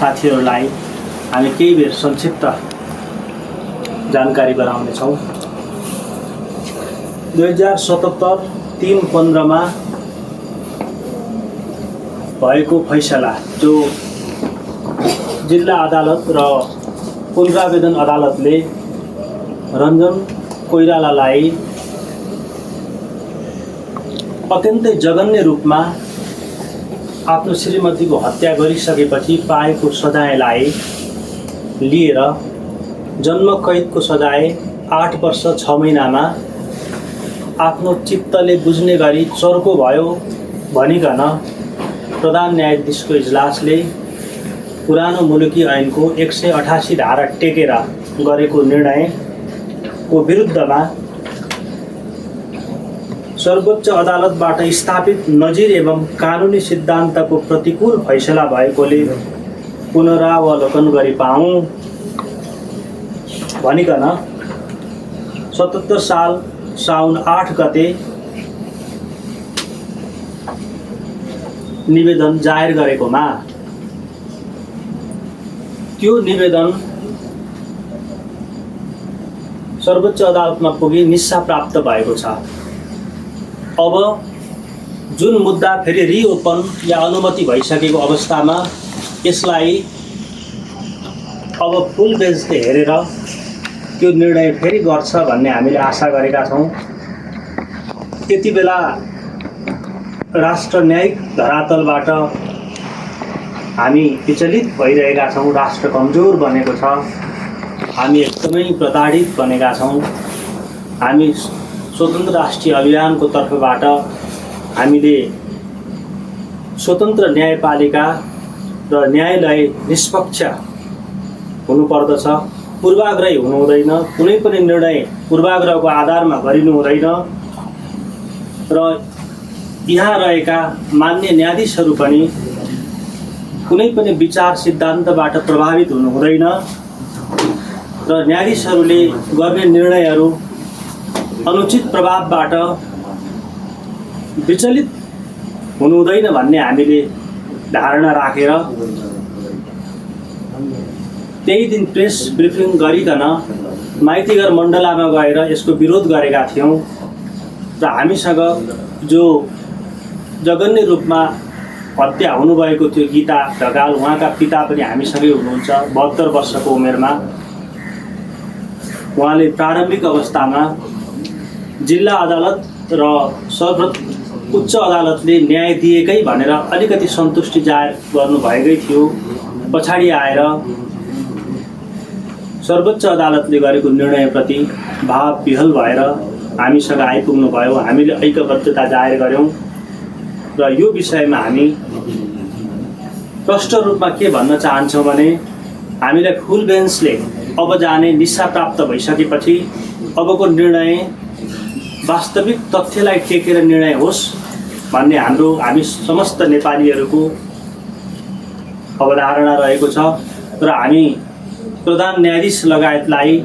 साथीहरूलाई हामी केही बेर संक्षिप्त जानकारी गराउनेछौँ। 2077 3/15 मा भएको फैसला जो जिल्ला अदालत र पुनरावेदन अदालतले रञ्जन कोइरालालाई अत्यन्तै जघन्य रूपमा आफ्नो श्रीमतीको हत्या गरिसकेपछि पाएको सजायलाई लिएर जन्म कैदको सजाय 8 वर्ष 6 महिनामा आफ्नो चित्तले बुझ्ने गरी चर्को भयो भनिकन प्रधान न्यायाधीशको इजलासले पुरानो मुलुकी ऐनको 188 धारा टेकेर गरेको निर्णयको विरुद्धमा सर्वोच्च अदालतबाट स्थापित नजिर एवं कानुनी सिद्धान्तको प्रतिकूल फैसला भएकोले पुनरावलोकन गरी पाऊँ भनिकन 77 साल साउन 8 गते निवेदन जाहेर गरेकोमा त्यो निवेदन सर्वोच्च अदालतमा पुगी निस्सा प्राप्त भएको छ। अब जुन मुद्दा फेरि रिओपन या अनुमति भइसकेको अवस्थामा यसलाई अब फुल बेन्चले हेरेर त्यो निर्णय फेरि गर्छ भन्ने हामीले आशा गरेका छौँ। त्यति बेला राष्ट्र न्यायिक धरातलबाट हामी विचलित भइरहेका छौँ। राष्ट्र कमजोर बनेको छ, हामी एकदमै प्रताडित बनेका छौँ। हामी स्वतन्त्र राष्ट्रिय अभियानको तर्फबाट हामीले स्वतन्त्र न्यायपालिका र न्यायालय निष्पक्ष हुनुपर्दछ, पूर्वाग्रही हुनु हुँदैन, कुनै पनि निर्णय पूर्वाग्रहको आधारमा गरिनु हुँदैन र यहाँ रहेका मान्य न्यायाधीशहरू पनि कुनै पनि विचार सिद्धान्तबाट प्रभावित हुनु हुँदैन र न्यायाधीशहरूले गर्ने निर्णयहरू अनुचित प्रभावबाट विचलित हुनु हुँदैन भन्ने हामीले धारणा राखेर त्यही दिन प्रेस ब्रिफिङ गरिकन माइतीघर मण्डलामा गएर यसको विरोध गरेका थियौँ र हामीसँग जो जघन्य रूपमा हत्या हुनुभएको थियो गीता ढकाल, उहाँका पिता पनि हामीसँगै हुनुहुन्छ। 72 वर्षको उमेरमा उहाँले प्रारम्भिक अवस्थामा जिल्ला अदालत र सर्वोच्च उच्च अदालतले न्याय दिएकै भनेर अलिकति सन्तुष्टि जाहेर गर्नुभएकै थियो। पछाडि आएर सर्वोच्च अदालतले गरेको निर्णयप्रति भाव विह्वल भएर हामीसँग आइपुग्नु भयो। हामीले ऐक्यबद्धता जाहेर गऱ्यौँ र यो विषयमा हामी प्रष्ट रूपमा के भन्न चाहन्छौँ भने हामीलाई फुल बेन्चले अब जाने निस्सा प्राप्त भइसकेपछि अबको निर्णय वास्तविक तथ्यलाई टेकेर निर्णय होस् भन्ने हामी समस्त नेपालीहरूको अवधारणा रहेको छ र हामी प्रधान न्यायाधीश लगायतलाई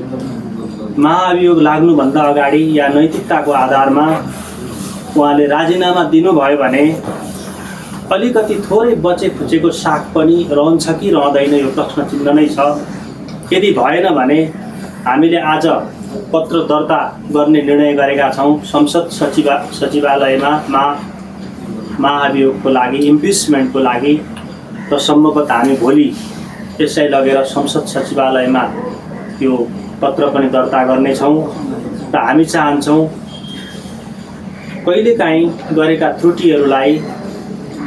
महाअभियोग लाग्नुभन्दा अगाडि या नैतिकताको आधारमा उहाँले राजीनामा दिनुभयो भने अलिकति थोरै बचे खुचेको साख पनि रहन्छ कि रहँदैन यो प्रश्न चिन्ह नै छ। यदि भएन भने हामीले आज पत्र दर्ता गर्ने निर्णय गरेका छौँ। संसद सचिवालयमा महाअभियोगको लागि इम्पिचमेन्टको लागि र सम्भवतः हामी भोलि यसलाई लगेर संसद सचिवालयमा त्यो पत्र पनि दर्ता गर्नेछौँ र हामी चाहन्छौँ कहिलेकाहीँ गरेका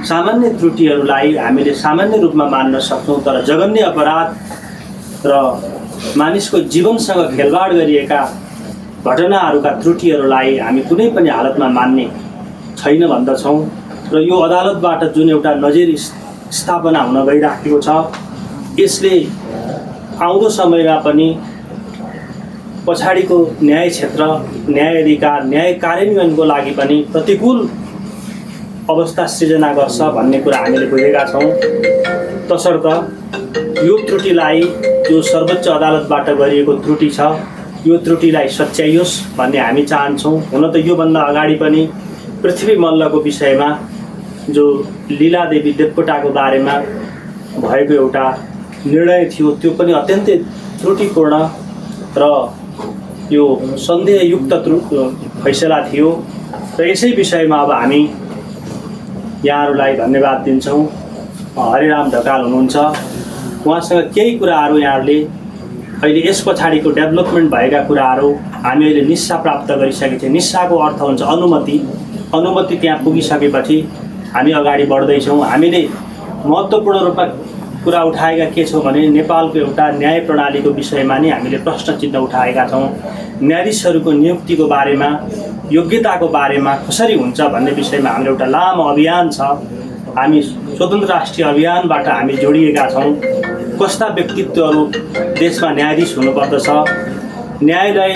सामान्य त्रुटिहरूलाई हामीले सामान्य रूपमा मान्न सक्छौँ, तर जघन्य अपराध र मानिसको जीवनसँग खेलवाड गरिएका घटनाहरूका त्रुटिहरूलाई हामी कुनै पनि हालतमा मान्ने छैन भन्दछौँ र यो अदालतबाट जुन एउटा नजिर स्थापना हुन गइराखेको छ यसले आउँदो समयमा पनि पछाडिको न्याय क्षेत्र, न्याय अधिकार, न्याय कार्यान्वयनको लागि पनि प्रतिकूल अवस्था सृजना गर्छ भन्ने कुरा हामीले बुझेका छौँ। तसर्थ यो त्रुटिलाई जो सर्वोच्च अदालतबाट गरिएको त्रुटि छ यो त्रुटिलाई सच्याइयोस् भन्ने हामी चाहन्छौँ। हुन त योभन्दा अगाडि पनि पृथ्वी मल्लको विषयमा जो लीलादेवी देवकोटाको बारेमा भएको एउटा निर्णय थियो त्यो पनि अत्यन्तै त्रुटिपूर्ण र यो सन्देहयुक्त फैसला थियो र यसै विषयमा अब हामी यहाँहरूलाई धन्यवाद दिन्छौँ। हरिराम ढकाल हुनुहुन्छ, उहाँसँग केही कुराहरू यहाँहरूले अहिले यस पछाडिको डेभलपमेन्ट भएका कुराहरू हामी अहिले निस्सा प्राप्त गरिसकेका थियौँ। निस्साको अर्थ हुन्छ अनुमति त्यहाँ पुगिसकेपछि हामी अगाडि बढ्दैछौँ। हामीले महत्त्वपूर्ण रूपमा कुरा उठाएका के छौँ भने नेपालको एउटा न्याय प्रणालीको विषयमा नै हामीले प्रश्न चिन्ह उठाएका छौँ। न्यायाधीशहरूको नियुक्तिको बारेमा, योग्यताको बारेमा कसरी हुन्छ भन्ने विषयमा हाम्रो एउटा लामो अभियान छ। हामी स्वतन्त्र राष्ट्रिय अभियानबाट हामी जोडिएका छौँ। कस्ता व्यक्तित्वहरू देशमा न्यायाधीश हुनुपर्दछ, न्यायालय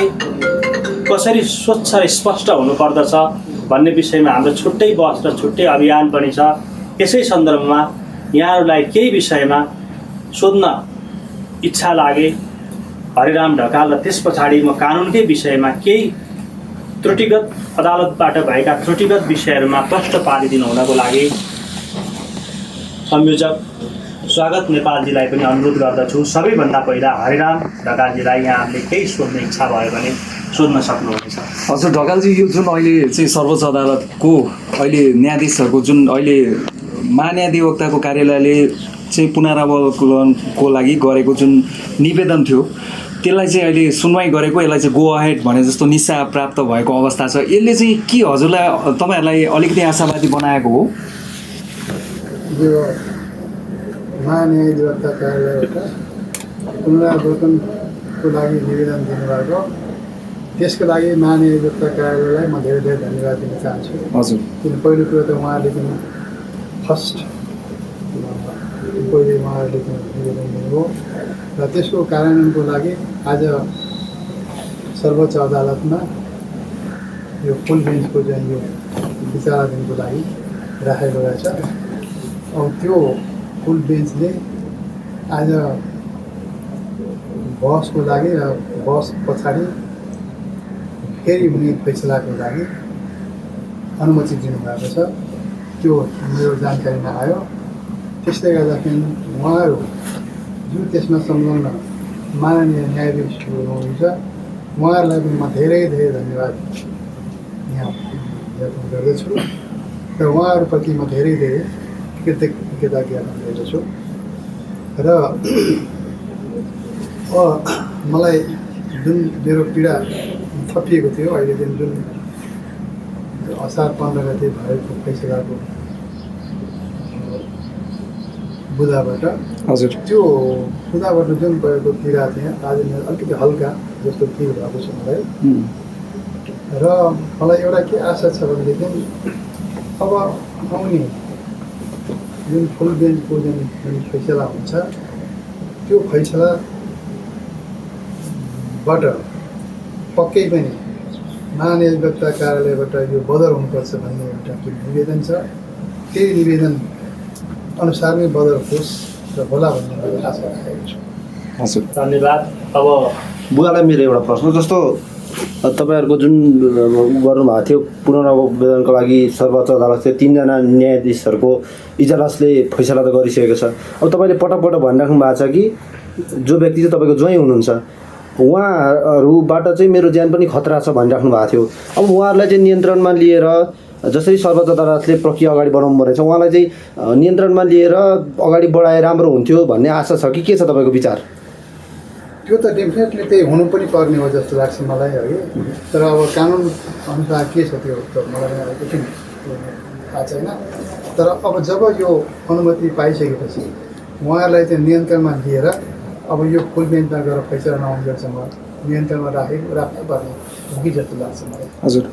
कसरी स्वच्छ र स्पष्ट हुनुपर्दछ भन्ने विषयमा हाम्रो छुट्टै बहस र छुट्टै अभियान पनि छ। यसै सन्दर्भमा यहाँहरूलाई केही विषयमा सोध्न इच्छा लागे हरिराम ढकाल र त्यस पछाडि म कानुनकै विषयमा केही त्रुटिगत अदालतबाट भएका त्रुटिगत विषयहरूमा प्रश्न पारिदिनु हुनको लागि संयोजक स्वागत नेपालजीलाई पनि अनुरोध गर्दछु। सबैभन्दा पहिला हरिराम ढकालजीलाई यहाँहरूले केही सोध्ने इच्छा भयो भने सोध्न सक्नुहुनेछ। हजुर ढकालजी, यो जुन अहिले चाहिँ सर्वोच्च अदालतको अहिले न्यायाधीशहरूको जुन अहिले महान्यायाधिवक्ताको कार्यालयले चाहिँ पुनरावलोकनको लागि गरेको जुन निवेदन थियो त्यसलाई चाहिँ अहिले सुनवाई गरेको, यसलाई चाहिँ गो अहेड भने जस्तो निस्सा प्राप्त भएको अवस्था छ। यसले चाहिँ के हजुरलाई तपाईँहरूलाई अलिकति आशावादी बनाएको हो? यो महान्यायाधिवक्ता कार्यालयबाट पुनरावलोकनको लागि निवेदन दिनुभएको, त्यसको लागि महान्यायाधिवक्ता कार्यालयलाई म धेरै धेरै धन्यवाद दिन चाहन्छु। हजुर, किन पहिलो कुरो त उहाँहरूले पनि पहिले उहाँहरूले निवेदन दिनुभयो र त्यसको कार्यान्वयनको लागि आज सर्वोच्च अदालतमा यो फुल बेन्चको चाहिँ यो विचाराधीनको लागि राखेको रहेछ। अब त्यो फुल बेन्चले आज बहसको लागि र बहस पछाडि फेरि हुने फैसलाको लागि अनुमति दिनुभएको छ। त्यो मेरो जानकारीमा आयो। त्यसले गर्दाखेरि उहाँहरू जुन त्यसमा संलग्न माननीय न्यायाधीशहरू हुनुहुन्छ उहाँहरूलाई पनि म धेरै धेरै धन्यवाद यहाँ ज्ञापन गर्दछु र उहाँहरूप्रति म धेरै धेरै कृतज्ञता ज्ञापन गर्दछु। र मलाई जुन मेरो पीडा थपिएको थियो अहिले जुन असार 15 गते भएको फैसलाको बुदाबाट, हजुर, त्यो बुदाबाट जुन भएको पीडा थियो आज अलिकति हल्का जस्तो फिल भएको छ मलाई। र मलाई एउटा के आशा छ भनेदेखि अब आउने जुन फुल बेन्चको जुन फैसला हुन्छ त्यो फैसलाबाट पक्कै पनि महान्यायाधिवक्ता कार्यालयबाट यो बदर हुनुपर्छ भन्ने एउटा जुन निवेदन छ त्यही निवेदन अनुसार नै बदर होस् र होला भन्ने मैले आशा राखेको छु। हजुर, धन्यवाद। अब बुवालाई मेरो एउटा प्रश्न, जस्तो तपाईँहरूको जुन गर्नुभएको थियो पुनरावेदनको लागि सर्वोच्च अदालतले 3 जना न्यायाधीशहरूको इजलासले फैसला त गरिसकेको छ। अब तपाईँले पटक पटक भनिराख्नु भएको छ कि जो व्यक्ति चाहिँ तपाईँको ज्वाइँ हुनुहुन्छ उहाँहरूबाट चाहिँ मेरो ज्यान पनि खतरा छ भनिराख्नु भएको थियो। अब उहाँहरूलाई चाहिँ नियन्त्रणमा लिएर जसरी सर्वोच्च अदालतले प्रक्रिया अगाडि बढाउनु पर्नेछ उहाँलाई चाहिँ नियन्त्रणमा लिएर अगाडि बढाए राम्रो हुन्थ्यो भन्ने आशा छ कि के छ तपाईँको विचार? त्यो त डेफिनेटली त्यही हुनु पनि पर्ने हो जस्तो लाग्छ मलाई, है। तर अब कानुन अनुसार के छ त्यो त मलाई यति थाहा छैन। तर अब जब यो अनुमति पाइसकेपछि उहाँहरूलाई चाहिँ नियन्त्रणमा लिएर अब यो फुल बेन्चमा गएर फैसला नहुन्जेलसम्म नियन्त्रणमा राख्नुपर्ने हो कि जस्तो लाग्छ मलाई। हजुर,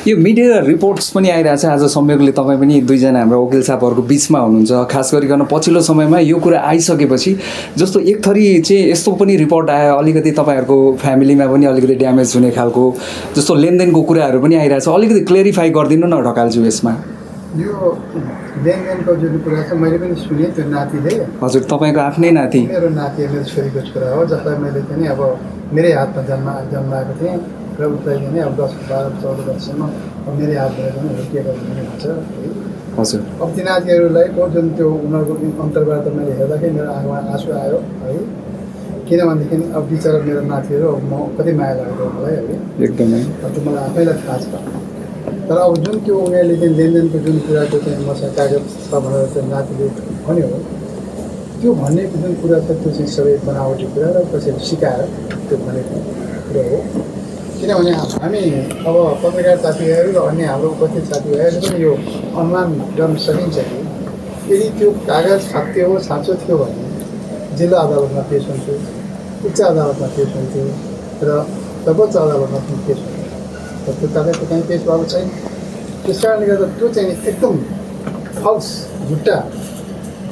यो मिडिया रिपोर्ट्स पनि आइरहेछ। आज संयोगले तपाईँ पनि 2 जना हाम्रो वकिल साहबहरूको बिचमा हुनुहुन्छ। खास गरिकन पछिल्लो समयमा यो कुरा आइसकेपछि जस्तो एक थरी चाहिँ यस्तो पनि रिपोर्ट आयो अलिकति तपाईँहरूको फ्यामिलीमा पनि अलिकति ड्यामेज हुने खालको जस्तो लेनदेनको कुराहरू पनि आइरहेछ। अलिकति क्लियरिफाई गरिदिनु न ढकालज्यू यसमा। यो लेनदेनको जुन कुरा छ मैले पनि सुनेँ, त्यो नातिले। हजुर, तपाईँको आफ्नै नाति? मेरो नाति मेरो छोरीको छोरा हो जसलाई मैले पनि अब मेरै हातमा जन्माएको थिएँ र उसलाई पनि अब 10, 12, 14 वर्षसम्म मेरै हातबाट पनि हुर्किएको भन्ने हुन्छ है। हजुर अब ती नातिहरूलाई जुन त्यो उनीहरूको अन्तर्वार्ता मैले हेर्दाखेरि मेरो आँखामा आँसु आयो है। किनभनेदेखि अब बिचरा मेरो नातिहरू अब म कति माया लाग्यो मलाई है। एकदमै अब त्यो मलाई आफैलाई थाहा छ। तर अब जुन त्यो उनीहरूले चाहिँ लेनदेनको जुन कुराको चाहिँ मसँग कागज छ भनेर चाहिँ नातिले भन्यो त्यो भनेको जुन कुरा छ त्यो चाहिँ सबै बनावटी कुरा र कसैले सिकाएर त्यो भनेको कुरो हो। किनभने हामी अब पत्रकार साथीभाइहरू र अन्य हाम्रो उपस्थित साथीभाइहरूले पनि यो अनुमान गर्न सकिन्छ कि यदि त्यो कागज छाप्यो हो साँचो थियो भने जिल्ला अदालतमा पेस हुन्थ्यो, उच्च अदालतमा पेस हुन्थ्यो र सर्वोच्च अदालतमा पनि पेस हुन्थ्यो। तर त्यो कागज त कहीँ पेस भएको छैन। त्यस कारणले गर्दा त्यो चाहिँ एकदम फल्स झुट्टा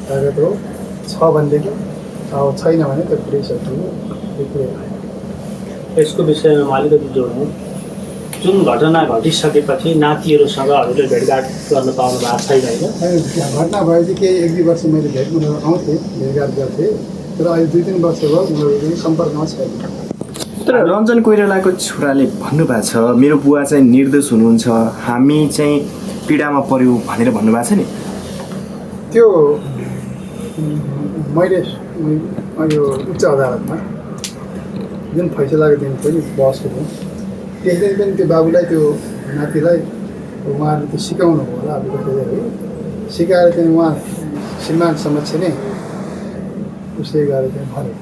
कागज हो। छ भनेदेखि अब छैन भने त्यो पुरै सकियो त्यो कुरो हो। यसको विषयमा म अलिकति जोड्नु। जुन घटना घटिसकेपछि नातिहरूसँग हजुरले भेटघाट गर्न पाउनु भएको छैन होइन? घटना भएपछि केही 1-2 वर्ष मैले भेट उनीहरू आउँथेँ, भेटघाट गर्थेँ। तर अहिले 2-3 वर्ष भयो उनीहरू पनि सम्पर्कमा छैन। तर रञ्जन कोइरालाको छोराले भन्नुभएको छ मेरो बुवा चाहिँ निर्दोष हुनुहुन्छ, हामी चाहिँ पीडामा पर्यो भनेर भन्नुभएको छ नि। त्यो मैले यो उच्च अदालतमा जुन फैसलाको दिन थियो नि बसको दिन, त्यस दिन पनि त्यो बाबुलाई त्यो नातिलाई उहाँहरूले त्यो सिकाउनु भयो होला अब कसैले है। सिकाएर चाहिँ उहाँ श्रीमान समक्ष नै उसले गएर चाहिँ भन्यो,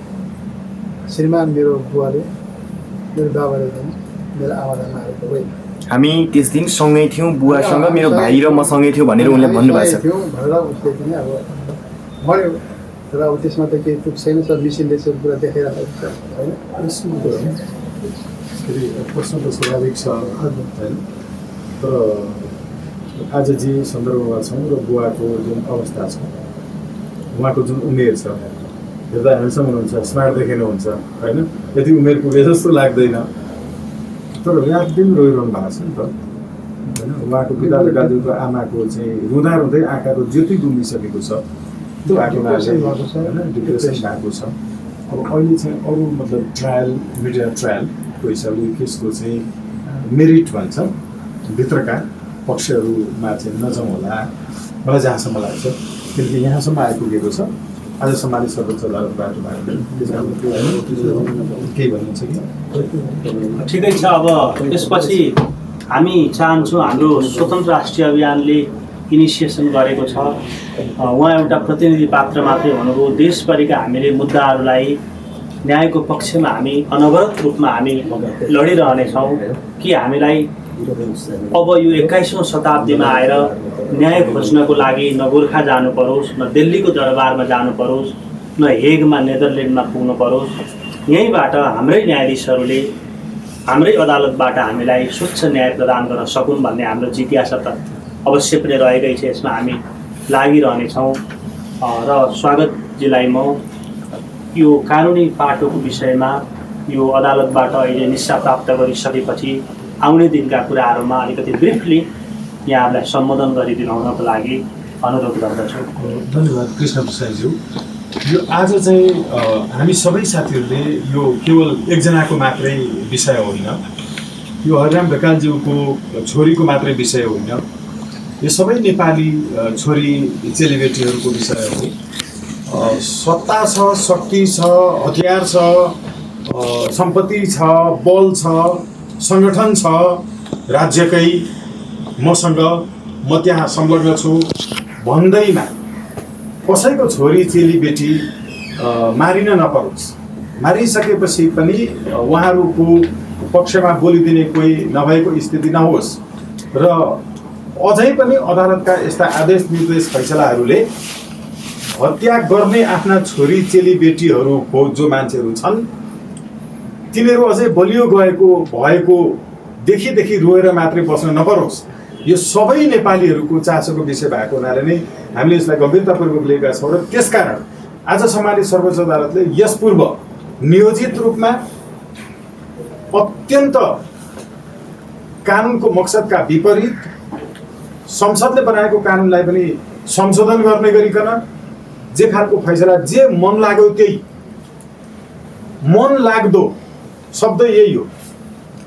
श्रीमान मेरो बुवाले मेरो बाबाले चाहिँ मेरो आमालाई मारेको होइन। हामी त्यस दिन सँगै थियौँ, बुवासँग मेरो भाइ र म सँगै थियौँ भनेर उनले भन्नुभएको छ। थियो भनेर उसले चाहिँ अब भन्यो। तर अब त्यसमा त केही तुक छैन सर, मिसिनले चाहिँ कुरा देखाइरहेको छ होइन। यसमा त फेरि प्रश्न त स्वाभाविक छ होइन। तर आज जे सन्दर्भमा छौँ र बुवाको जुन अवस्था छ, उहाँको जुन उमेर छ, हेर्दा ह्यान्डसम हुनुहुन्छ, स्मार्ट देखिनुहुन्छ होइन। यति उमेर पुगे जस्तो लाग्दैन। तर यहाँ दिन रोइरहनु भएको छ नि त होइन। उहाँको पिता र दाजुको आमाको चाहिँ रुँदा रुँदै आँखाको ज्योति गुम्बिसकेको छ। त्यो आँखामा होइन डिप्रेसन भएको छ। अब अहिले चाहिँ अरू मतलब ट्रायल, मिडिया ट्रायलको हिसाबले केसको चाहिँ मेरिट भन्छ भित्रका पक्षहरूमा चाहिँ नजाउँ होला मलाई जहाँसम्म लाग्छ। किनकि यहाँसम्म आइपुगेको छ। आजसम्म सर्वोच्च अदालतबाट केही भन्नुहुन्छ कि? ठिकै छ। अब त्यसपछि हामी चाहन्छौँ हाम्रो स्वतन्त्र राष्ट्रिय अभियानले इनिसिएसन गरेको छ। उहाँ एउटा प्रतिनिधि पात्र मात्रै हुनुभयो। देशभरिका हामीले मुद्दाहरूलाई न्यायको पक्षमा हामी अनवरत रूपमा हामी लडिरहनेछौँ कि हामीलाई अब यो 21औं शताब्दीमा आएर न्याय खोज्नको लागि न गोर्खा जानु परोस्, न दिल्लीको दरबारमा जानु परोस्, न हेगमा नेदरल्यान्डमा पुग्नु परोस्। यहीँबाट हाम्रै न्यायाधीशहरूले हाम्रै अदालतबाट हामीलाई स्वच्छ न्याय प्रदान गर्न सकुन् भन्ने हाम्रो जिज्ञासा त अवश्य पनि रहेकै छ। यसमा हामी लागिरहनेछौँ र स्वागतजीलाई म यो कानुनी पाटोको विषयमा यो अदालतबाट अहिले निस्सा प्राप्त गरिसकेपछि आउने दिनका कुराहरूमा अलिकति ब्रिफली यहाँहरूलाई सम्बोधन गरिदिनुहुनको लागि अनुरोध गर्दछु। धन्यवाद कृष्ण प्रसादज्यू। यो आज चाहिँ हामी सबै साथीहरूले यो केवल एकजनाको मात्रै विषय होइन, यो हरिराम ढकालज्यूको छोरीको मात्रै विषय होइन, यो सबै नेपाली छोरी चेलीबेटीहरूको विषय हो। सत्ता छ, शक्ति छ, हतियार छ, सम्पत्ति छ, बल छ, सङ्गठन छ राज्यकै, मसँग म त्यहाँ संलग्न छु भन्दैमा कसैको छोरी चेलीबेटी मारिन नपरोस्। मारिसकेपछि पनि उहाँहरूको पक्षमा बोलिदिने कोही नभएको स्थिति नहोस् र अझै पनि अदालतका यस्ता आदेश निर्देश फैसलाहरूले हत्या गर्ने आफ्ना छोरी चेलीबेटीहरूको जो मान्छेहरू छन् तिनीहरू अझै बलियो भएको देखि रोएर मात्रै बस्न नपरोस्। यो सबै नेपालीहरूको चासोको विषय भएको हुनाले नै हामीले यसलाई गम्भीरतापूर्वक लिएका छौँ र त्यसकारण आजसम्म सर्वोच्च अदालतले यस पूर्व नियोजित रूपमा अत्यन्त कानुनको मकसदका विपरीत संसदले बनाएको कानुनलाई पनि संशोधन गर्ने गरिकन जे खालको फैसला जे मन लाग्यो त्यही, मन लाग्दो शब्द यही हो,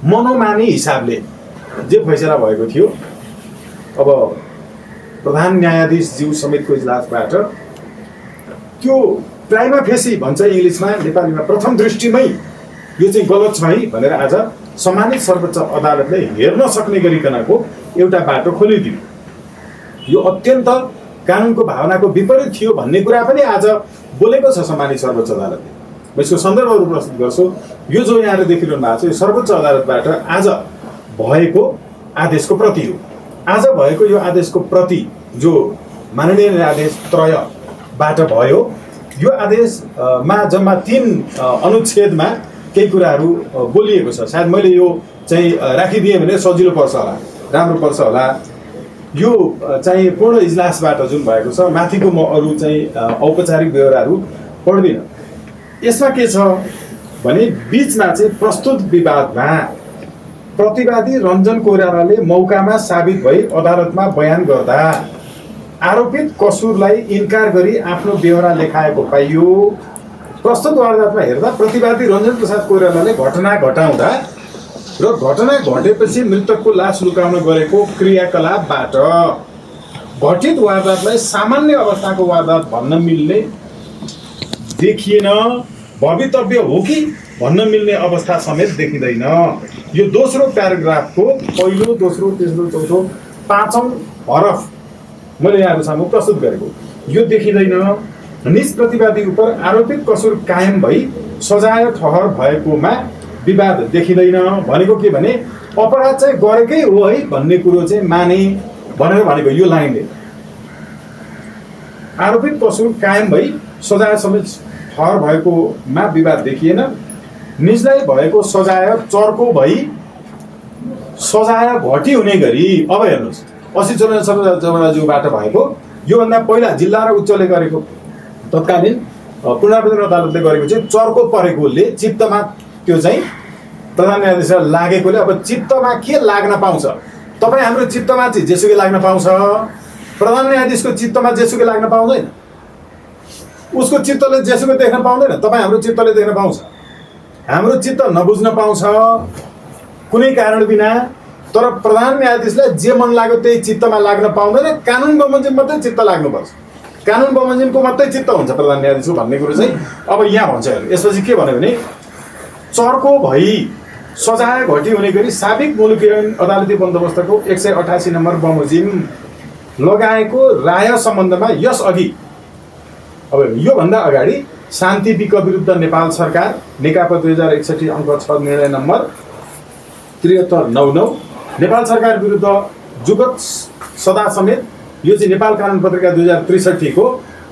मनोमानी हिसाबले जे फैसला भएको थियो अब प्रधान न्यायाधीशज्यू समेतको इजलासबाट त्यो प्राइमा फेसी भन्छ इङ्ग्लिसमा, नेपालीमा प्रथम दृष्टिमै यो चाहिँ गलत छ है भनेर आज सम्मानित सर्वोच्च अदालतले हेर्न सक्ने गरिकनको एउटा बाटो खोलिदियो। यो अत्यन्त कानुनको भावनाको विपरीत थियो भन्ने कुरा पनि आज बोलेको छ सम्मानित सर्वोच्च अदालतले। म यसको सन्दर्भहरू प्रस्तुत गर्छु। यो जो यहाँले देखिरहनु भएको छ यो सर्वोच्च अदालतबाट आज भएको आदेशको प्रति हो। आज भएको यो आदेशको प्रति जो माननीय न्यायाधीश त्रयबाट भयो, यो आदेशमा जम्मा 3 अनुच्छेदमा केही कुराहरू बोलिएको छ। सायद मैले यो चाहिँ राखिदिएँ भने सजिलो पर्छ होला, राम्रो पर्छ होला। यो चाहिँ पूर्ण इजलासबाट जुन भएको छ, माथिको म अरू चाहिँ औपचारिक व्यवहारहरू पढ्दिनँ। यसमा के छ भने बिचमा चाहिँ प्रस्तुत विवादमा प्रतिवादी रञ्जन कोइरालाले मौकामा साबित भई अदालतमा बयान गर्दा आरोपित कसुरलाई इन्कार गरी आफ्नो बेहोरा लेखाएको पाइयो। प्रस्तुत वारदातमा हेर्दा प्रतिवादी रञ्जन प्रसाद कोइरालाले घटना घटाउँदा र घटना घटेपछि मृतकको लास लुकाउन गरेको क्रियाकलापबाट घटित वारदातलाई सामान्य अवस्थाको वारदात भन्न मिल्ने देखिएन, भवितव्य हो कि भन्न मिल्ने अवस्था समेत देखिँदैन। यो दोस्रो प्याराग्राफको पहिलो, दोस्रो, तेस्रो, चौथो, 5औं हरफ मैले यहाँहरू सामु प्रस्तुत गरेको यो देखिँदैन। निज प्रतिवादी उप आरोपित कसुर कायम भई सजाय ठहर भएकोमा विवाद देखिँदैन। भनेको के भने अपराध चाहिँ गरेकै हो है भन्ने कुरो चाहिँ माने भनेर भनेको यो लाइनले। आरोपित कसुर कायम भई सजाय समेत ठहर भएकोमा विवाद देखिएन। निजलाई भएको सजाय चर्को भई सजाय घटी हुने गरी, अब हेर्नुहोस् 80 जमराज्यूबाट भएको योभन्दा पहिला जिल्ला र उच्चले गरेको तत्कालीन पुनरावेदन अदालतले गरेको चाहिँ चर्को परेकोले चित्तमा त्यो चाहिँ प्रधान न्यायाधीशलाई लागेकोले अब चित्तमा के लाग्न पाउँछ? तपाईँ हाम्रो चित्तमा चाहिँ जेसुकै लाग्न पाउँछ, प्रधान न्यायाधीशको चित्तमा जेसुकै लाग्न पाउँदैन, उसको चित्तले जेसुकै देख्न पाउँदैन, तपाईँ हाम्रो चित्तले देख्न पाउँछ। हाम्रो चित्त नबुझ्न पाउँछ कुनै कारण बिना, तर प्रधान न्यायाधीशलाई जे मन लाग्यो त्यही चित्तमा लाग्न पाउँदैन। कानुन बमोजिम मात्रै चित्त लाग्नुपर्छ, कानुन बमोजिमको मात्रै चित्त हुन्छ प्रधान न्यायाधीशको भन्ने कुरो चाहिँ अब यहाँ भन्छ। यसपछि के भन्यो भने चर्को भई सजाय घटी हुने गरी साबिक मुलुकी ऐन अदालती बन्दोबस्तको 188 नम्बर बमोजिम लगाएको राय सम्बन्धमा यस अघि, अब योभन्दा अगाडि शान्ति विक विरुद्ध नेपाल सरकार नेकपा 2061 अङ्क 6 निर्णय नम्बर 7399 नेपाल सरकार विरुद्ध जुगत सदा समेत यो चाहिँ नेपाल कानुन पत्रिका 2063 को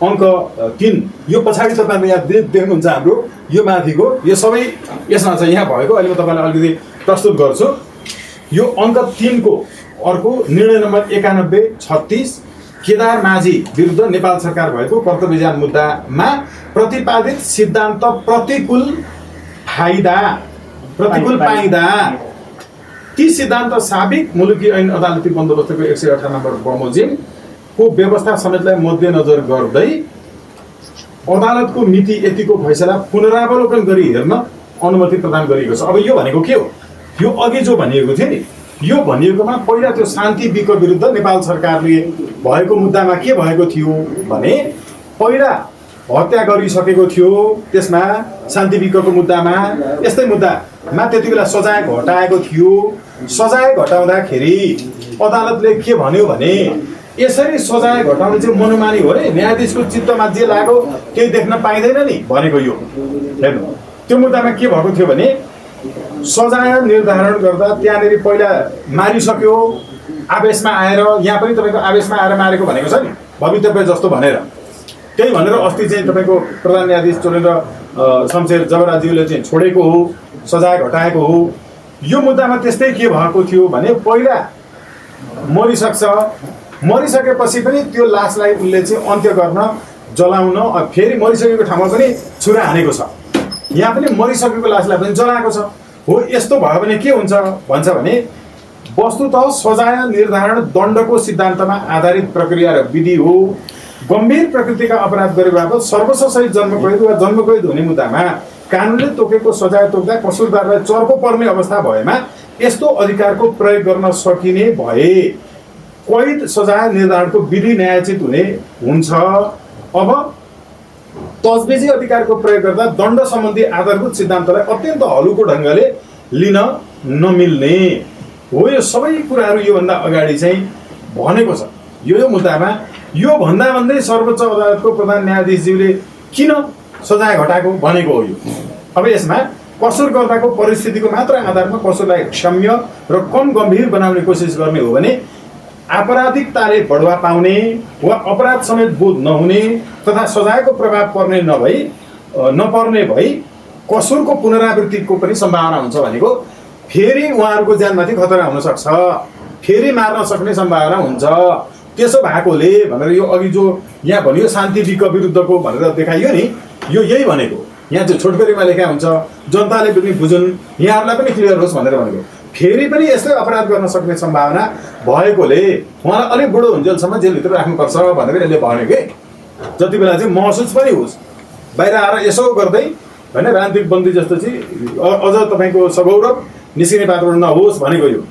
अङ्क 3, यो पछाडि तपाईँले यहाँ देख्नुहुन्छ हाम्रो यो माथिको यो सबै यसमा चाहिँ यहाँ भएको। अहिले म तपाईँलाई अलिकति प्रस्तुत गर्छु। यो अङ्क 3 को अर्को निर्णय नम्बर 9136 केदार माझी विरुद्ध नेपाल सरकार भएको कर्तव्यजान मुद्दामा प्रतिपादित सिद्धान्त प्रतिकूल पाइँदा ती सिद्धान्त साबिक मुलुकी ऐन अदालती बन्दोबस्तको 118 नम्बर बमोजिमको व्यवस्था समेतलाई मध्यनजर गर्दै अदालतको मिति यतिको फैसला पुनरावलोकन गरी हेर्न अनुमति प्रदान गरिएको छ। अब यो भनेको के हो? यो अघि जो भनिएको थियो नि, यो भनिएकोमा पहिला त्यो शान्ति विक विरुद्ध नेपाल सरकारले भएको मुद्दामा के भएको थियो भने पहिला हत्या गरिसकेको थियो, त्यसमा शान्ति विकको मुद्दामा यस्तै मुद्दामा त्यति बेला सजाय घटाएको थियो। सजाय घटाउँदाखेरि अदालतले के भन्यो भने यसरी सजाय घटाउने चाहिँ मनोमानी हो रे, न्यायाधीशको चित्तमा जे लाग्यो केही देख्न पाइँदैन नि भनेको। यो हेर्नु त्यो मुद्दामा के भएको थियो भने सजाय निर्धारण गर्दा त्यहाँनिर पहिला मारिसक्यो आवेशमा आएर, यहाँ पनि तपाईँको आवेशमा आएर मारेको भनेको छ नि भवितव्य जस्तो भनेर, त्यही भनेर अस्ति चाहिँ तपाईँको प्रधान न्यायाधीश चोलेन्द्र शमशेर जबराज्यूले चाहिँ छोडेको हो, सजाय घटाएको हो। यो मुद्दामा त्यस्तै के भएको थियो भने पहिला मरिसक्छ, मरिसकेपछि पनि त्यो लासलाई उसले चाहिँ अन्त्य गर्न जलाउन फेरि मरिसकेको ठाउँमा पनि छुरा हानेको छ, यहाँ पनि मरिसकेको लासलाई पनि जलाएको छ। हो यस्तो भयो भने के हुन्छ भन्छ भने वस्तुतः सजाय निर्धारण दण्डको सिद्धान्तमा आधारित प्रक्रिया र विधि हो। गम्भीर प्रकृतिका अपराध गरे बापत सर्वस्वसहित जन्मकैद वा जन्मकैद हुने मुद्दामा कानुनले तोकेको सजाय तोक्दा कसुरदारलाई चर्को पर्ने अवस्था भएमा यस्तो अधिकारको प्रयोग गर्न सकिने भए कैद सजाय निर्धारणको विधि न्यायोचित हुन्छ। अब तजबिजी अधिकारको प्रयोग गर्दा दण्ड सम्बन्धी आधारभूत सिद्धान्तलाई अत्यन्त हलुको ढङ्गले लिन नमिल्ने हो। यो सबै कुराहरू योभन्दा अगाडि चाहिँ भनेको छ। यो मुद्दामा यो भन्दा भन्दै सर्वोच्च अदालतको प्रधान न्यायाधीशज्यूले किन सजाय घटाएको भनेको हो। यो अब यसमा कसुरकर्ताको परिस्थितिको मात्र आधारमा कसुरलाई क्षम्य र कम गम्भीर बनाउने कोसिस गर्ने हो भने आपराधिकताले बढुवा पाउने वा अपराध समेत बोध नहुने तथा सजायको प्रभाव नपर्ने भई कसुरको पुनरावृत्तिको पनि सम्भावना हुन्छ भनेको फेरि उहाँहरूको ज्यानमाथि खतरा हुन सक्छ, फेरि मार्न सक्ने सम्भावना हुन्छ। त्यसो भएकोले भनेर यो अघि जो यहाँ भनियो शान्ति विरुद्धको भनेर देखाइयो नि, यो यही भनेको। यहाँ जो छोटकरीमा लेखा हुन्छ जनताले पनि बुझुन्, यहाँहरूलाई पनि क्लियर होस् भनेर भनेको। फेरि पनि यस्तै अपराध गर्न सक्ने सम्भावना भएकोले उहाँलाई अलिक बुढो हुन्जेलसम्म जेलभित्र राख्नुपर्छ भनेर यसले भन्यो कि जति बेला चाहिँ महसुस पनि होस्, बाहिर आएर यसो गर्दै होइन राजनीतिक बन्दी जस्तो चाहिँ अझ तपाईँको सगौरव निस्किने पात्रबाट नहोस् भनेको। यो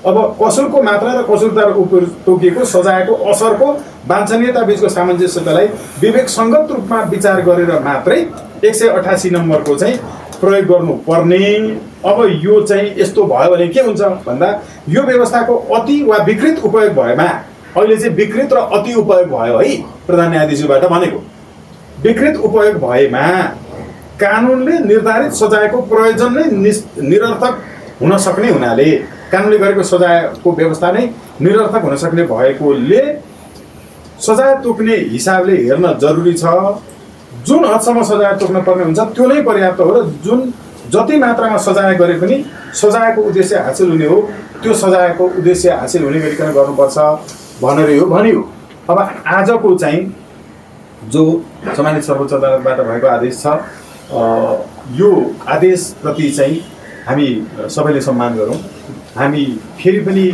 अब कसुरको मात्रा र कसुरदार उप तोकिएको सजायको असरको वाञ्छनीयता बिचको सामञ्जस्यतालाई विवेकसङ्गत रूपमा विचार गरेर मात्रै 188 नम्बरको चाहिँ प्रयोग गर्नुपर्ने। अब यो चाहिँ यस्तो भयो भने के हुन्छ भन्दा यो व्यवस्थाको अति वा विकृत उपयोग भएमा, अहिले चाहिँ विकृत र अति उपयोग भयो है प्रधान न्यायाधीशबाट भनेको, विकृत उपयोग भएमा कानुनले निर्धारित सजायको प्रयोजन नै निरर्थक हुन सक्ने हुनाले, कानुनले गरेको सजायको व्यवस्था नै निरर्थक हुन सक्ने भएकोले सजाय तोक्ने हिसाबले हेर्न जरुरी छ। जुन हदसम्म सजाय तोक्न पर्ने हुन्छ त्यो नै पर्याप्त हो र जुन जति मात्रामा सजाय गरे पनि सजायको उद्देश्य हासिल हुने हो त्यो सजायको उद्देश्य हासिल हुने गरिकन गर्नुपर्छ भनेर यो भनियो। अब आजको चाहिँ जो सम्मानित सर्वोच्च अदालतबाट भएको आदेश छ, यो आदेशप्रति चाहिँ हामी सबैले सम्मान गरौँ। हामी फेरि पनि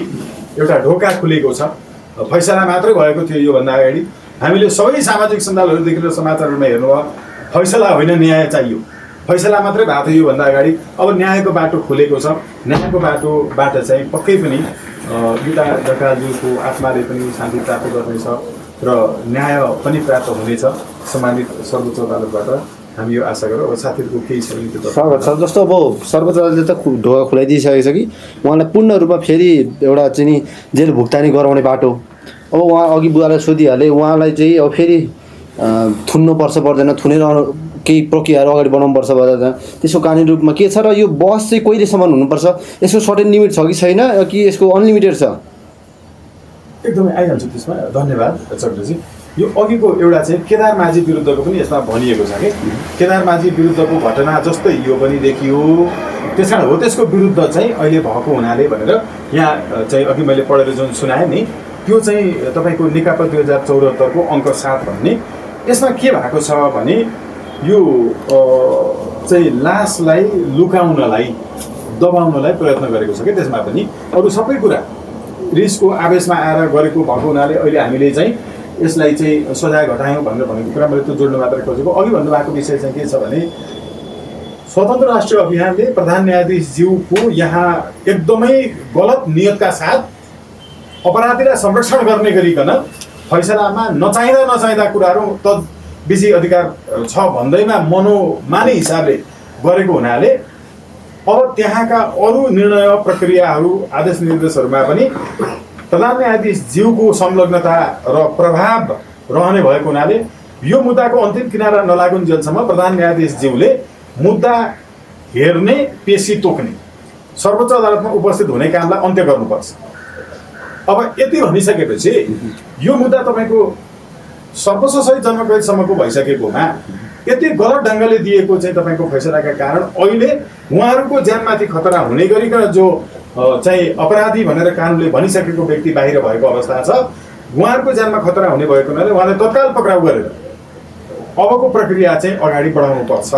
एउटा ढोका खुलेको छ, फैसला मात्रै भएको थियो योभन्दा अगाडि। हामीले सबै सामाजिक सञ्जालहरूदेखि र समाचारहरूमा हेर्नुभयो फैसला होइन न्याय चाहियो, फैसला मात्रै भएको थियो योभन्दा अगाडि। अब न्यायको बाटो खुलेको छ, न्यायको बाटोबाट चाहिँ पक्कै पनि युता ढकालज्यूको आत्माले पनि शान्ति प्राप्त गर्नेछ र न्याय पनि प्राप्त हुनेछ सम्मानित सर्वोच्च अदालतबाट हामी यो आशा गरौँ। अब साथीहरूको केही छ भने स्वागत छ। जस्तो अब सर्वोच्च अदालतले त ढोका खुलाइदिइसकेको छ कि उहाँलाई पूर्ण रूपमा फेरि एउटा चाहिँ जेल भुक्तानी गराउने बाटो। अब उहाँ अघि बुवालाई सोधिहाले, उहाँलाई चाहिँ अब फेरि थुन्नुपर्छ पर्दैन, थुनेर केही प्रक्रियाहरू अगाडि बढाउनुपर्छ पर्दैन, त्यसको कानुनी रूपमा के छ र यो बहस चाहिँ कहिलेसम्म हुनुपर्छ, यसको सर्टेन लिमिट छ कि छैन कि यसको अनलिमिटेड छ? एकदमै आइहाल्छु त्यसमा। धन्यवाद चक्रजी। यो अघिको एउटा चाहिँ केदार माझी विरुद्धको पनि यसमा भनिएको छ कि केदार माझी विरुद्धको घटना जस्तै यो पनि देखियो, त्यस कारण हो त्यसको विरुद्ध चाहिँ अहिले भएको हुनाले भनेर यहाँ चाहिँ अघि मैले पढेर जुन सुनाएँ नि त्यो चाहिँ तपाईँको निकापा 2074 को अङ्क 7 भन्ने यसमा के भएको छ भने यो चाहिँ लासलाई लुकाउनलाई दबाउनलाई प्रयत्न गरेको छ कि त्यसमा पनि अरू सबै कुरा रिसको आवेशमा आएर गरेको भएको हुनाले अहिले हामीले चाहिँ यसलाई चाहिँ सजाय घटायौँ भनेर भनेको कुरा मैले त्यो जोड्न मात्रै खोजेको। अघि भन्नुभएको विषय चाहिँ के छ भने स्वतन्त्र राष्ट्रिय अभियानले प्रधान न्यायाधीशज्यूको यहाँ एकदमै गलत नियतका साथ अपराधीलाई संरक्षण गर्ने गरिकन फैसलामा नचाहिँदा कुराहरू तजबिजी अधिकार छ भन्दैमा मनोमानी हिसाबले गरेको हुनाले अब त्यहाँका अरू निर्णय प्रक्रियाहरू आदेश निर्देशहरूमा पनि प्रधान न्यायाधीशज्यूको संलग्नता र प्रभाव रहने भएको हुनाले यो मुद्दाको अन्तिम किनारा नलागुन्जेलसम्म प्रधान न्यायाधीशज्यूले मुद्दा हेर्ने, पेशी तोक्ने, सर्वोच्च अदालतमा उपस्थित हुने कामलाई अन्त्य गर्नुपर्छ। अब यति भनिसकेपछि यो मुद्दा तपाईँको सर्वोच्चसहित जन्मकैदसम्मको भइसकेकोमा यति गलत ढङ्गले दिएको चाहिँ तपाईँको फैसलाका कारण अहिले उहाँहरूको ज्यानमाथि खतरा हुने गरिकन जो चाहिँ अपराधी भनेर कानुनले भनिसकेको व्यक्ति बाहिर भएको अवस्था छ, उहाँहरूको ज्यानमा खतरा हुने भएको हुनाले उहाँलाई तत्काल पक्राउ गरेर अबको प्रक्रिया चाहिँ अगाडि बढाउनुपर्छ।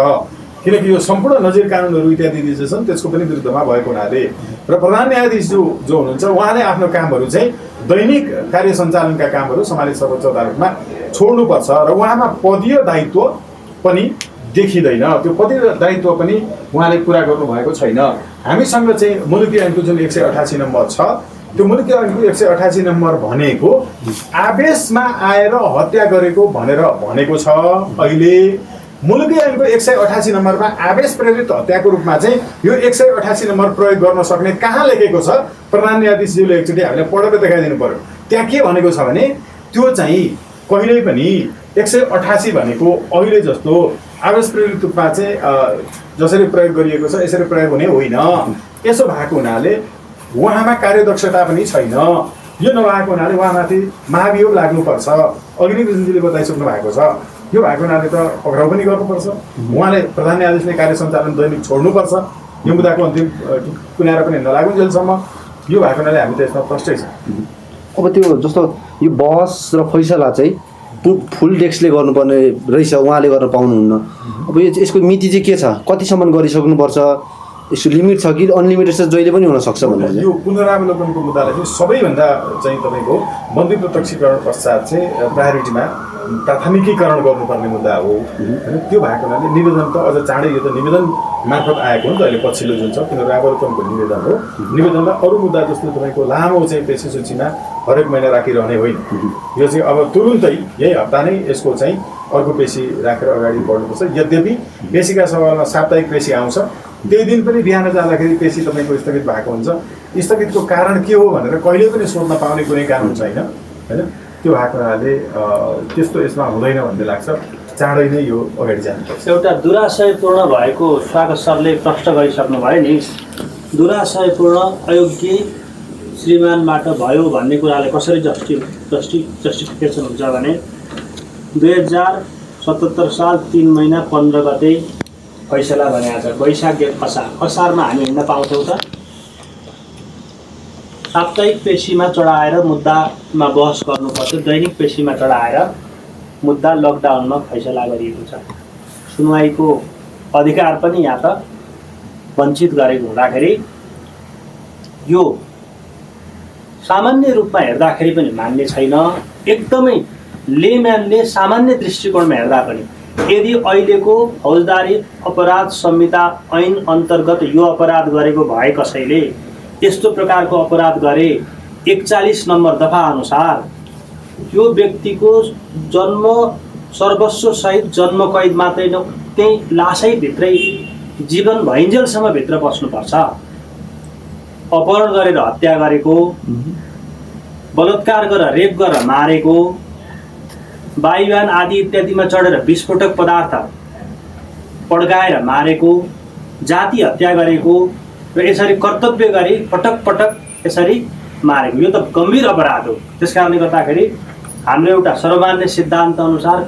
किनकि यो सम्पूर्ण नजिर कानुनहरू इत्यादि जो छन् त्यसको पनि विरुद्धमा भएको हुनाले र प्रधान न्यायाधीश जो हुनुहुन्छ उहाँले आफ्नो कामहरू चाहिँ दैनिक कार्य सञ्चालनका कामहरू सम्मानित सर्वोच्च अदालतमा छोड्नुपर्छ र उहाँमा पदीय दायित्व पनि देखिँदैन, त्यो पदीय दायित्व पनि उहाँले पुरा गर्नुभएको छैन। हामीसँग चाहिँ मुलुकी ऐनको जुन 188 नम्बर छ त्यो मुलुकी ऐनको 188 नम्बर भनेको आवेशमा आएर हत्या गरेको भनेर भनेको छ। अहिले मुलुकी ऐनको 188 नम्बरमा आवेश प्रेरित हत्याको रूपमा चाहिँ यो 188 नम्बर प्रयोग गर्न सक्ने कहाँ लेखेको छ? प्रधान न्यायाधीशज्यूले एकचोटि हामीले पढेर देखाइदिनु पर्यो। त्यहाँ के भनेको छ भने त्यो चाहिँ कहिल्यै पनि 188 भनेको अहिले जस्तो आवेश प्रेरित रूपमा चाहिँ जसरी प्रयोग गरिएको छ यसरी प्रयोग हुने होइन। यसो भएको हुनाले उहाँमा कार्यदक्षता पनि छैन। यो नभएको हुनाले उहाँमाथि महाभियोग लाग्नुपर्छ। अघि नै कृष्णजीले बताइसक्नु भएको छ। यो भएको हुनाले त पक्राउ पनि गर्नुपर्छ। उहाँले प्रधान न्यायाधीशले कार्य सञ्चालन दैनिक छोड्नुपर्छ। यो मुद्दाको अन्तिम कुनाएर पनि नलागुन्जेलसम्म। यो भएको हुनाले हामी त यसमा प्रष्टै छ। अब त्यो जस्तो यो बहस र फैसला चाहिँ फुल डेस्कले गर्नुपर्ने रहेछ, उहाँले गर्न पाउनुहुन्न। अब यसको मिति चाहिँ के छ? कतिसम्म गरिसक्नुपर्छ? यसको लिमिट छ कि अनलिमिटेड छ, जहिले पनि हुनसक्छ भन्ने? यो पुनरावलोकनको मुद्दालाई चाहिँ सबैभन्दा चाहिँ तपाईँको बन्दी प्रत्यक्षीकरण पश्चात चाहिँ प्रायोरिटीमा प्राथमिकीकरण गर्नुपर्ने मुद्दा हो होइन। त्यो भएको हुनाले निवेदन त अझ चाँडै, यो त निवेदन मार्फत आएको हो नि त अहिले पछिल्लो जुन छ पुनरावलोकनको निवेदन हो। निवेदनलाई अरू मुद्दा जस्तो तपाईँको लामो चाहिँ पेशी सूचीमा हरेक महिना राखिरहने होइन। यो चाहिँ अब तुरुन्तै यही हप्ता नै यसको चाहिँ अर्को पेशी राखेर अगाडि बढ्नुपर्छ। यद्यपि पेशीका सवालमा साप्ताहिक पेशी आउँछ, त्यही दिन पनि बिहान जाँदाखेरि पेशी तपाईँको स्थगित भएको हुन्छ। स्थगितको कारण के हो भनेर कहिले पनि सोध्न पाउने कुनै कानुन छैन होइन। त्यो भएको हुनाले त्यस्तो यसमा हुँदैन भन्ने लाग्छ। चाँडै नै यो अगाडि जानुपर्छ। एउटा दुराशयपूर्ण भएको स्वागत सरले प्रश्न गरिसक्नु भयो नि। दुराशयपूर्ण अयोग्य श्रीमानबाट भयो भन्ने कुराले कसरी जस्टिफिकेसन हुन्छ भने 2077 साल 3 महिना 15 गते फैसला भनेको छ। वैशाख असारमा हामी हिँड्न पाउँछौँ त? साप्ताहिक पेशीमा चढाएर मुद्दामा बहस गर्नुपर्छ। दैनिक पेशीमा चढाएर मुद्दा लकडाउनमा फैसला गरिएको छ। सुनवाईको अधिकार पनि यहाँ त वञ्चित गरेको हुँदाखेरि यो सामान्य रूपमा हेर्दाखेरि पनि मान्ने छैन। एकदमै लेम्यानले सामान्य दृष्टिकोणमा हेर्दा पनि यदि अहिलेको फौजदारी अपराध संहिता ऐन अन्तर्गत यो अपराध गरेको भए कसैले यस्तो प्रकारको अपराध गरे 41 नम्बर दफा अनुसार यो व्यक्तिको जन्म सर्वस्व सहित जन्म कैद मात्रै न, त्यही लासै भित्रै जीवन भइन्जेलसम्म भित्र बस्नुपर्छ। अपहरण गरेर हत्या गरेको, बलात्कार गरेर रेप गरेर मारेको, वायुयान आदि इत्यादिमा चढेर विस्फोटक पदार्थ पड्काएर मारेको, जाति हत्या गरेको र यसरी कर्तव्य गरी पटक पटक यसरी मारेको, यो त गम्भीर अपराध हो। त्यस कारणले गर्दाखेरि हाम्रो एउटा सर्वमान्य सिद्धान्त अनुसार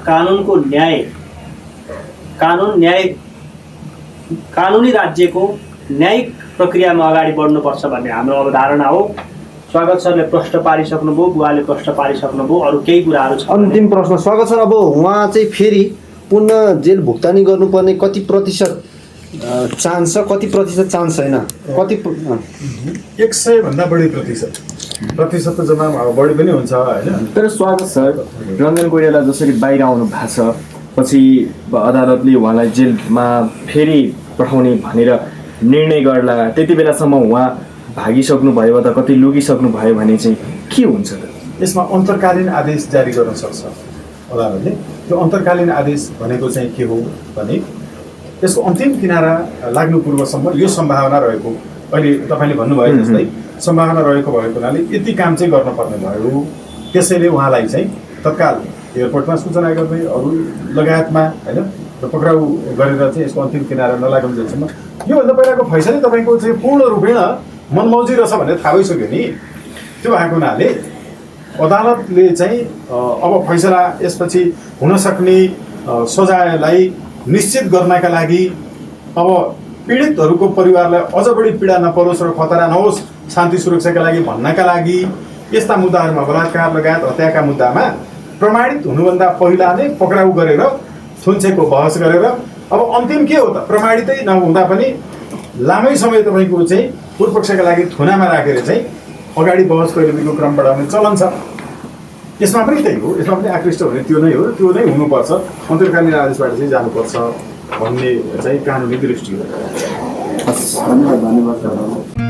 कानुनी राज्यको न्यायिक प्रक्रियामा अगाडि बढ्नुपर्छ भन्ने हाम्रो अवधारणा हो। स्वागत सरले प्रश्न पारिसक्नुभयो, बुवाले प्रश्न पारिसक्नुभयो, अरू केही कुराहरू छ? अन्तिम प्रश्न स्वागत सर, अब उहाँ चाहिँ फेरि पुनः जेल भुक्तानी गर्नुपर्ने कति प्रतिशत चान्स छ, कति प्रतिशत चान्स छैन? कति 100 भन्दा बढी प्रतिशत त जम्मा बढी पनि हुन्छ होइन। तर स्वागत सर, रञ्जन कोइराला जसरी बाहिर आउनु भएको छ, पछि अदालतले उहाँलाई जेलमा फेरि पठाउने भनेर निर्णय गर्ला, त्यति बेलासम्म उहाँ भागिसक्नु भयो अथवा कतै लुकिसक्नु भयो भने चाहिँ के हुन्छ त? यसमा अन्तर्कालीन आदेश जारी गर्न सक्छ अदालतले। त्यो अन्तर्कालीन आदेश भनेको चाहिँ के हो भने यसको अन्तिम किनारा लाग्नु पूर्वसम्म यो सम्भावना रहेको, अहिले तपाईँले भन्नुभयो जस्तै सम्भावना रहेको भएको हुनाले यति काम चाहिँ गर्नुपर्ने भयो। त्यसैले उहाँलाई चाहिँ तत्काल एयरपोर्टमा सूचना गर्दै अरू लगायतमा होइन र पक्राउ गरेर चाहिँ यसको अन्तिम किनारा नलागुन्जेलसम्म योभन्दा पहिलाको फैसला तपाईँको चाहिँ पूर्ण रूपेण मनमौजी रहेछ भनेर थाहा भइसक्यो नि। त्यो भएको हुनाले अदालतले चाहिँ अब फैसला यसपछि हुनसक्ने सजायलाई निश्चित गर्नका लागि, अब पीडितहरूको परिवारलाई अझ बढी पीडा नपरोस् र खतरा नहोस् शान्ति सुरक्षाका लागि भन्नका लागि यस्ता मुद्दाहरूमा बलात्कार लगायत हत्याका मुद्दामा प्रमाणित हुनुभन्दा पहिला नै पक्राउ गरेर थुन्चेको बहस गरेर अब अन्तिम के हो त, प्रमाणितै नहुँदा पनि लामै समय तपाईँको चाहिँ पूर्वपक्षका लागि थुनामा राखेर चाहिँ अगाडि बहस कैलवीको क्रम बढाउने चलन छ। यसमा पनि त्यही हो, यसमा पनि आकृष्ट हुने त्यो नै हो, त्यो नै हुनुपर्छ, अन्तर्कालीन आदेशबाट चाहिँ जानुपर्छ भन्ने चाहिँ कानुनी दृष्टि हो। धन्यवाद।